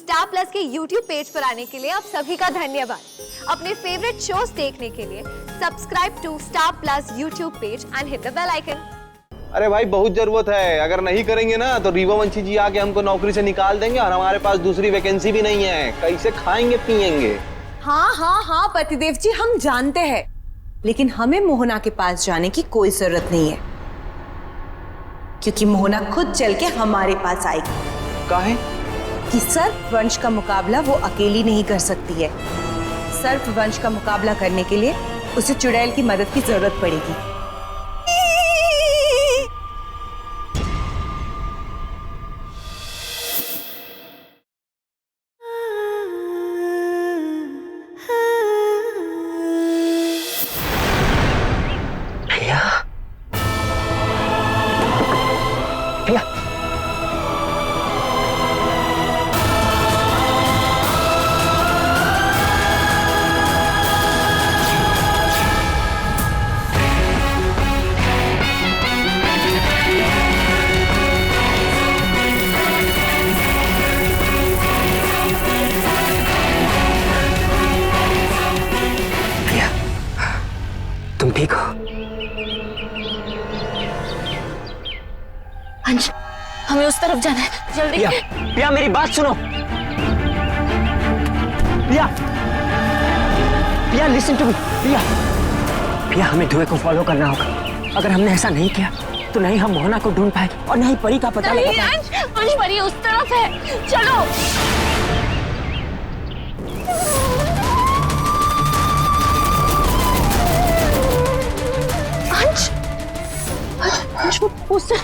Star plus के YouTube page पर आने के लिए आप सभी का धन्यवाद। अपने फेवरेट शोज देखने के लिए subscribe to Star Plus YouTube page and hit the bell icon. अरे भाई बहुत जरूरत है, अगर नहीं करेंगे ना तो रीवावंशी जी आके हमको नौकरी से निकाल देंगे और हमारे पास दूसरी वैकेंसी भी नहीं है। कैसे खाएंगे पिएंगे? हाँ पतिदेव जी, हम जानते हैं, लेकिन हमें मोहना के पास जाने की कोई जरूरत नहीं है, क्योंकि मोहना खुद चल के हमारे पास आएगी। काहे? कि सर्प वंश का मुकाबला वो अकेली नहीं कर सकती है। सर्प वंश का मुकाबला करने के लिए उसे चुड़ैल की मदद की जरूरत पड़ेगी। तुम ठीक हो? अंश, हमें उस तरफ जाना है, जल्दी। पिया मेरी बात सुनो। पिया लिसन टू मी। पिया हमें धुएं को फॉलो करना होगा। अगर हमने ऐसा नहीं किया तो नहीं हम मोहना को ढूंढ पाएंगे और नहीं परी का पता लगा पाएंगे। अंश, परी उस तरफ है, चलो। अंश, वो पोस्टर,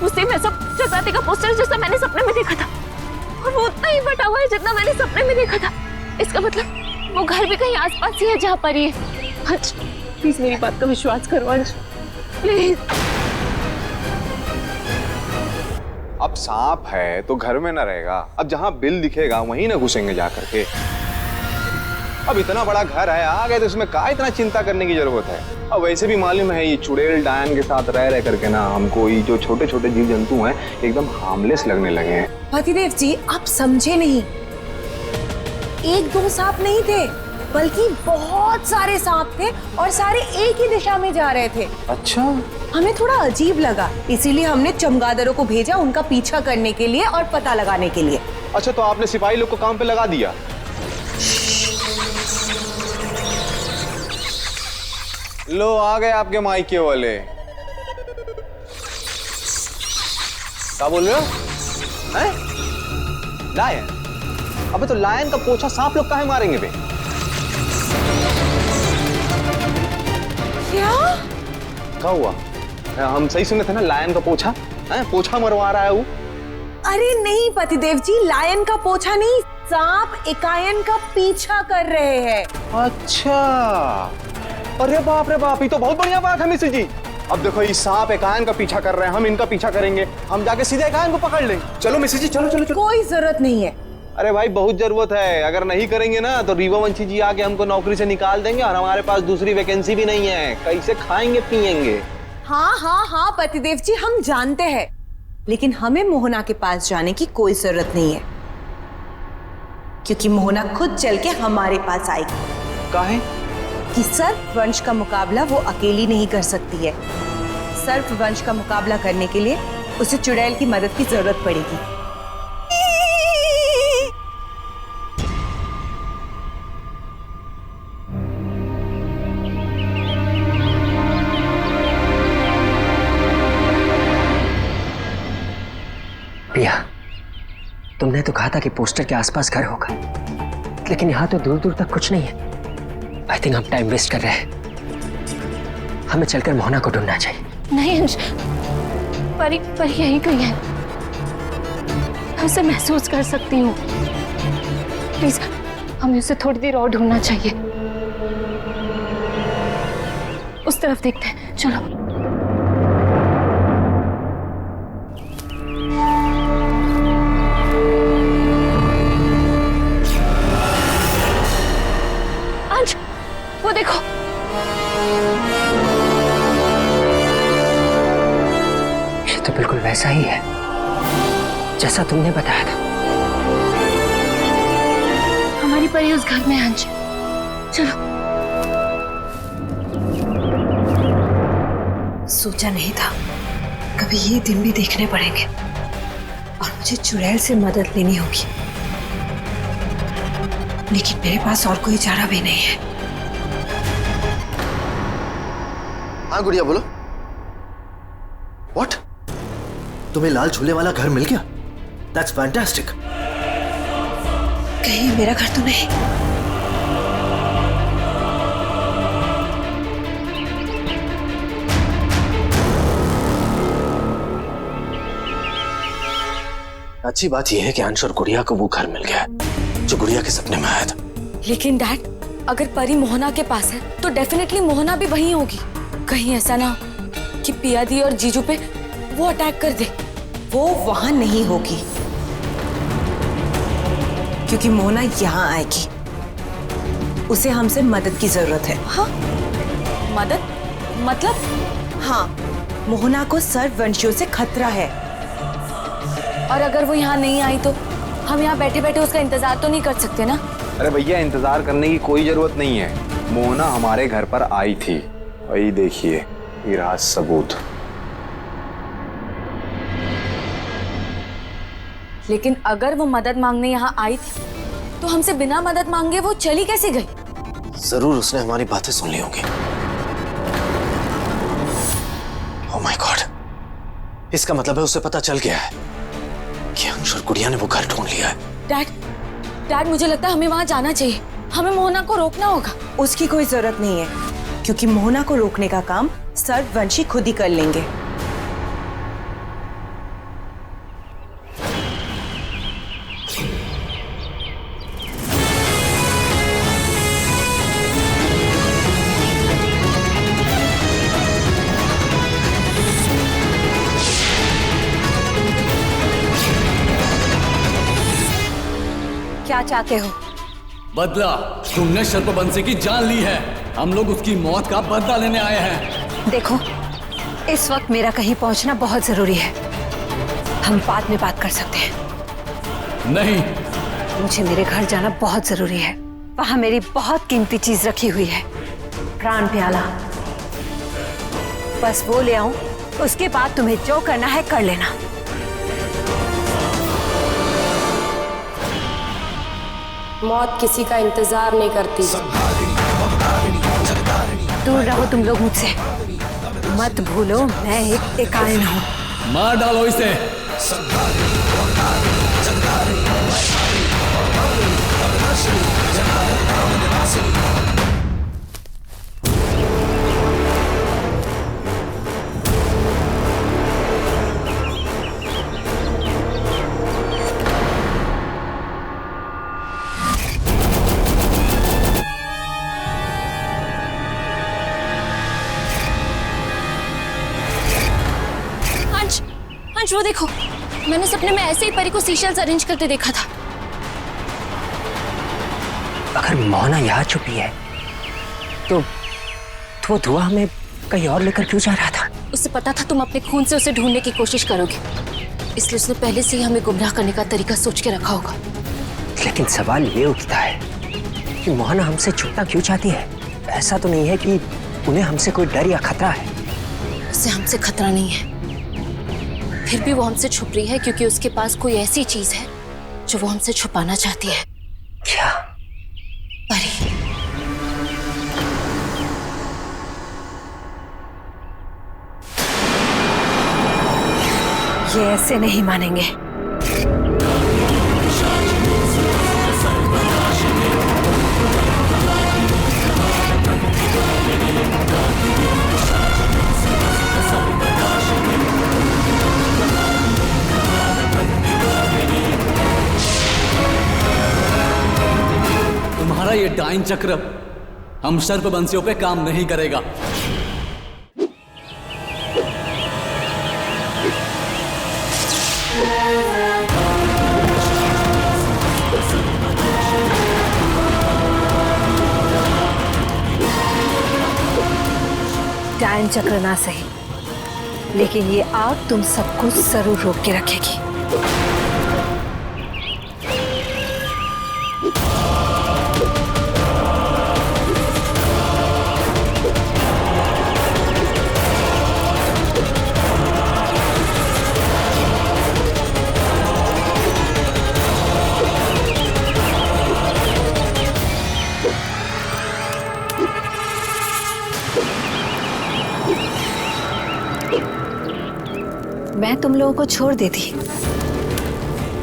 उसी में सब जगाते का पोस्टर जैसा मैंने सपने में देखा था, और वो उतना ही बटा हुआ है जितना मैंने सपने में देखा था। इसका मतलब वो घर भी कहीं आसपास ही है जहाँ पर ही है। अंश, प्लीज मेरी बात का विश्वास करो अंश, प्लीज। अब सांप है तो घर में ना रहेगा, अब जहाँ बिल दिखेगा वहीं ना घुसेंगे जा करके। अब इतना बड़ा घर है, आ गए तो इसमें क्या इतना चिंता करने की जरूरत है? अब वैसे भी मालूम है ये चुड़ैल डायन के साथ रह करके ना हमको ये जो छोटे छोटे जीव जंतु हैं एकदम हार्मलेस लगने लगे हैं। पतिदेव जी, आप समझे नहीं, एक दो सांप नहीं थे, बल्कि बहुत सारे सांप थे और सारे एक ही दिशा में जा रहे थे। अच्छा, हमें थोड़ा अजीब लगा, इसीलिए हमने चमगादड़ों को भेजा उनका पीछा करने के लिए और पता लगाने के लिए। अच्छा, तो आपने सिपाही लोग को काम पे लगा दिया? लो आ गए आपके मायके वाले। क्या बोल रहे हो? हैं? लायन? अबे तो लायन का पोछा सांप लोग काहे मारेंगे बे? क्या हुआ? हम सही सुने थे ना, लायन का पोछा? पोछा मरवा रहा है वो? अरे नहीं पतिदेव जी, लायन का पोछा नहीं, सांप एकायन का पीछा कर रहे हैं। अच्छा, अरे बाप रे बाप, ये तो बहुत बढ़िया बात है मिश्र जी। अब देखो ये सांप एकायन का पीछा कर रहे हैं, हम इनका पीछा करेंगे, हम जाके सीधे एकायन को पकड़ लेंगे। चलो मिश्र जी, चलो चलो चलो। कोई जरूरत नहीं है। अरे भाई बहुत जरूरत है, अगर नहीं करेंगे ना तो रीवावंशी जी आके हमको नौकरी से निकाल देंगे और हमारे पास दूसरी वैकेंसी भी नहीं है। कैसे खाएंगे पिएंगे? हाँ पतिदेव जी, हम जानते हैं, लेकिन हमें मोहना के पास जाने की कोई जरूरत नहीं है, क्योंकि मोहना खुद चल के हमारे पास आएगी। काहे? कि सर्प वंश का मुकाबला वो अकेली नहीं कर सकती है। सर्प वंश का मुकाबला करने के लिए उसे चुड़ैल की मदद की जरूरत पड़ेगी। पिया, तुमने तो कहा था कि पोस्टर के आसपास घर होगा, लेकिन यहाँ तो दूर दूर तक कुछ नहीं है। आई थिंक हम टाइम वेस्ट कर रहे हैं, हमें चलकर मोहना को ढूंढना चाहिए। नहीं अंश, परी यहीं कहीं है, मैं उसे महसूस कर सकती हूँ। प्लीज हमें उसे थोड़ी देर और ढूंढना चाहिए। उस तरफ देखते हैं, चलो। वो देखो, ये तो बिल्कुल वैसा ही है जैसा तुमने बताया था। हमारी परी उस घर में है अंश। चलो। सोचा नहीं था कभी ये दिन भी देखने पड़ेंगे और मुझे चुड़ैल से मदद लेनी होगी, लेकिन मेरे पास और कोई चारा भी नहीं है। हाँ गुड़िया बोलो। व्हाट? तुम्हें लाल झूले वाला घर मिल गया? That's fantastic. कहीं मेरा घर तो नहीं? अच्छी बात यह है कि अंश और गुड़िया को वो घर मिल गया है जो गुड़िया के सपने में आया था। लेकिन डैड, अगर परी मोहना के पास है तो डेफिनेटली मोहना भी वहीं होगी। कहीं ऐसा ना हो कि पिया दी और जीजू पे वो अटैक कर दे। वो वहां नहीं होगी क्योंकि मोहना यहाँ आएगी। उसे हमसे मदद की जरूरत है। हाँ, मदद मतलब? हाँ, मोहना को सर्ववंशियों से खतरा है। और अगर वो यहाँ नहीं आई तो हम यहाँ बैठे बैठे उसका इंतजार तो नहीं कर सकते ना? अरे भैया, इंतजार करने की कोई जरूरत नहीं है। मोहना हमारे घर पर आई थी, वही देखिए, ये रहा सबूत। लेकिन अगर वो मदद मांगने यहाँ आई थी तो हमसे बिना मदद मांगे वो चली कैसे गई? जरूर उसने हमारी बातें सुन ली होंगी। ओह माय गॉड, इसका मतलब है उसे पता चल गया है कि अंश और गुड़िया ने वो घर ढूंढ लिया है। डैड, मुझे लगता है हमें वहां जाना चाहिए। हमें मोहना को रोकना होगा। उसकी कोई जरूरत नहीं है क्योंकि मोहना को रोकने का काम सर्ववंशी खुद ही कर लेंगे। क्या चाहते हो? बदला। तुमने सर्पवंशी की जान ली है, हम लोग उसकी मौत का बदला लेने आए हैं। देखो, इस वक्त मेरा कहीं पहुंचना बहुत जरूरी है। हम बाद में बात कर सकते हैं। नहीं, मुझे मेरे घर जाना बहुत जरूरी है। वहां मेरी बहुत कीमती चीज रखी हुई है, प्राण प्याला। बस वो ले आऊं, उसके बाद तुम्हें जो करना है कर लेना। मौत किसी का इंतजार नहीं करती। दूर रहो तुम लोग मुझसे। मत भूलो मैं एक एकाइन हूँ। मार डालो इसे। अंश, वो देखो, मैंने सपने में ऐसे ही परी को सीशल्स अरेंज करते देखा था। अगर मोहना यहाँ छुपी है तो वो धुआं हमें कहीं और लेकर क्यों जा रहा था? उसे पता था तुम अपने खून से उसे ढूंढने की कोशिश करोगे, इसलिए उसने पहले से ही हमें गुमराह करने का तरीका सोच के रखा होगा। लेकिन सवाल ये उठता है कि मोहना हमसे छुपना क्यों चाहती है? ऐसा तो नहीं है कि उन्हें हमसे कोई डर या खतरा है? उसे हमसे खतरा नहीं है, फिर भी वो हमसे छुप रही है क्योंकि उसके पास कोई ऐसी चीज है जो वो हमसे छुपाना चाहती है। क्या? परी। ये ऐसे नहीं मानेंगे। तुम्हारा ये डाइन चक्र हम सर्पवंशियों पे काम नहीं करेगा। डायन चक्र ना सही, लेकिन ये आग तुम सबको जरूर रोक के रखेगी। तुम लोगों को छोड़ देती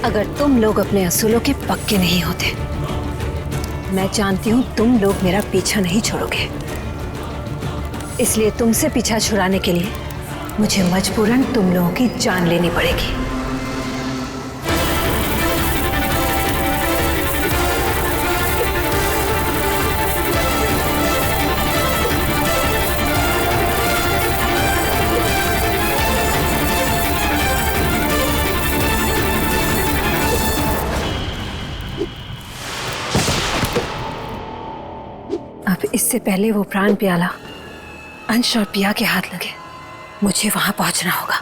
अगर तुम लोग अपने असूलों के पक्के नहीं होते। मैं जानती हूं तुम लोग मेरा पीछा नहीं छोड़ोगे, इसलिए तुमसे पीछा छुड़ाने के लिए मुझे मजबूरन तुम लोगों की जान लेनी पड़ेगी। अब इससे पहले वो प्राण प्याला अंश और पिया के हाथ लगे, मुझे वहां पहुंचना होगा।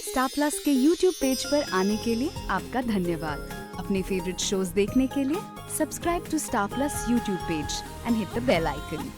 स्टार प्लस के YouTube पेज पर आने के लिए आपका धन्यवाद। अपने फेवरेट शोज देखने के लिए subscribe to Star Plus YouTube page and hit the bell icon.